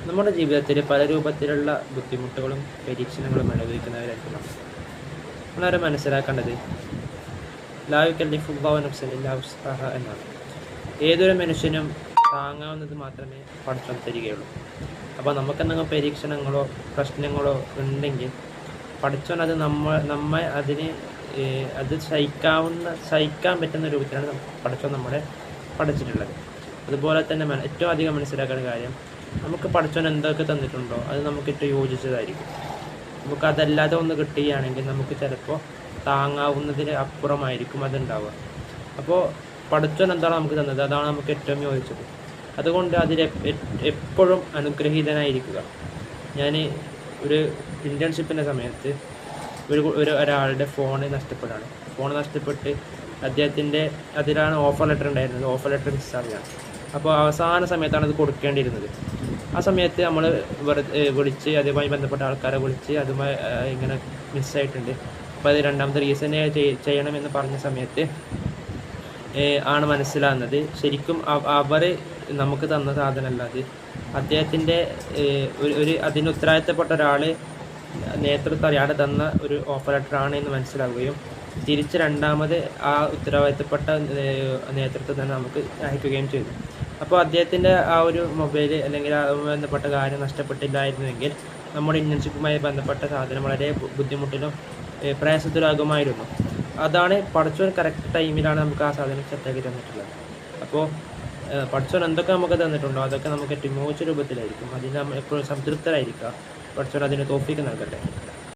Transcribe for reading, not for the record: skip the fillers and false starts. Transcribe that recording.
നമ്മുടെ ജീവിതത്തിൽ പല രൂപത്തിലുള്ള ബുദ്ധിമുട്ടുകളും പരീക്ഷണങ്ങളും അനുഭവിക്കുന്നവരായിരിക്കും നമ്മൾ. വളരെ മനസ്സിലാക്കേണ്ടത് ലാ യുകല്ലിഫുല്ലാഹു നഫ്സൻ ഇല്ലാ വസ്അഹ എന്നാണ്. ഏതൊരു മനുഷ്യനും താങ്ങാവുന്നത് മാത്രമേ പടച്ചോൻ തരികയുള്ളൂ. അപ്പോൾ നമുക്കെന്തെങ്കിലും പരീക്ഷണങ്ങളോ പ്രശ്നങ്ങളോ ഉണ്ടെങ്കിൽ പടച്ചോൻ അത് നമ്മെ അത് സഹിക്കാൻ പറ്റുന്ന രൂപത്തിലാണ് പടച്ചോൻ നമ്മളെ പഠിച്ചിട്ടുള്ളത്. അതുപോലെ തന്നെ ഏറ്റവും അധികം മനസ്സിലാക്കേണ്ട കാര്യം, നമുക്ക് പടച്ചോൻ എന്തൊക്കെ തന്നിട്ടുണ്ടോ അത് നമുക്കിട്ട് യോജിച്ചതായിരിക്കും. നമുക്കതല്ലാതെ ഒന്ന് കിട്ടുകയാണെങ്കിൽ നമുക്ക് ചിലപ്പോൾ താങ്ങാവുന്നതിന് അപ്പുറമായിരിക്കും അതുണ്ടാവുക. അപ്പോൾ പടച്ചോൻ എന്താണ് നമുക്ക് തന്നത് അതാണ് നമുക്ക് ഏറ്റവും യോജിച്ചത്. അതുകൊണ്ട് അതിൽ എപ്പോഴും അനുഗ്രഹീതനായിരിക്കുക. ഞാൻ ഒരു ഇൻറ്റേൺഷിപ്പിൻ്റെ സമയത്ത് ഒരാളുടെ ഫോൺ നഷ്ടപ്പെട്ട് അദ്ദേഹത്തിൻ്റെ അതിലാണ് ഓഫർ ലെറ്റർ ഉണ്ടായിരുന്നത്. ഓഫർ ലെറ്റർ മിസ്സാവുകയാണ്. അപ്പോൾ അവസാന സമയത്താണ് അത് കൊടുക്കേണ്ടിയിരുന്നത്. ആ സമയത്ത് നമ്മൾ വിളിച്ച് അതുമായി ബന്ധപ്പെട്ട ആൾക്കാരെ വിളിച്ച് അതുമായി ഇങ്ങനെ മിസ്സായിട്ടുണ്ട്, അപ്പോൾ അത് രണ്ടാമത്തെ റീസെൻ്റ് ചെയ്യണമെന്ന് പറഞ്ഞ സമയത്ത് ആണ് മനസ്സിലാകുന്നത് ശരിക്കും അവർ നമുക്ക് തന്ന സാധനമല്ല, അത് അദ്ദേഹത്തിൻ്റെ അതിന് ഉത്തരവാദിത്തപ്പെട്ട ഒരാൾ നേതൃത്വം അറിയാതെ തന്ന ഒരു ഓഫർ ലെറ്ററാണ് എന്ന് മനസ്സിലാവുകയും തിരിച്ച് രണ്ടാമത് ആ ഉത്തരവാദിത്തപ്പെട്ട നേതൃത്വം തന്നെ നമുക്ക് അയക്കുകയും ചെയ്തു. അപ്പോൾ അദ്ദേഹത്തിൻ്റെ ആ ഒരു മൊബൈൽ അല്ലെങ്കിൽ ബന്ധപ്പെട്ട കാര്യം നഷ്ടപ്പെട്ടില്ലായിരുന്നുവെങ്കിൽ നമ്മുടെ ഇൻറ്റേൺഷിപ്പുമായി ബന്ധപ്പെട്ട സാധനം വളരെ ബുദ്ധിമുട്ടിലും പ്രയാസത്തിലാകുമായിരുന്നു. അതാണ് പടച്ചോൻ കറക്റ്റ് ടൈമിലാണ് നമുക്ക് ആ സാധനം സെറ്റാക്കി തന്നിട്ടുള്ളത്. അപ്പോൾ പടച്ചോൻ എന്തൊക്കെ നമുക്ക് തന്നിട്ടുണ്ടോ അതൊക്കെ നമുക്ക് ഏറ്റവും മോശ രൂപത്തിലായിരിക്കും. അതിന് നമ്മൾ എപ്പോഴും സംതൃപ്തരായിരിക്കുക. പടച്ചോൻ അതിന് തൗഫീഖ് നൽകട്ടെ.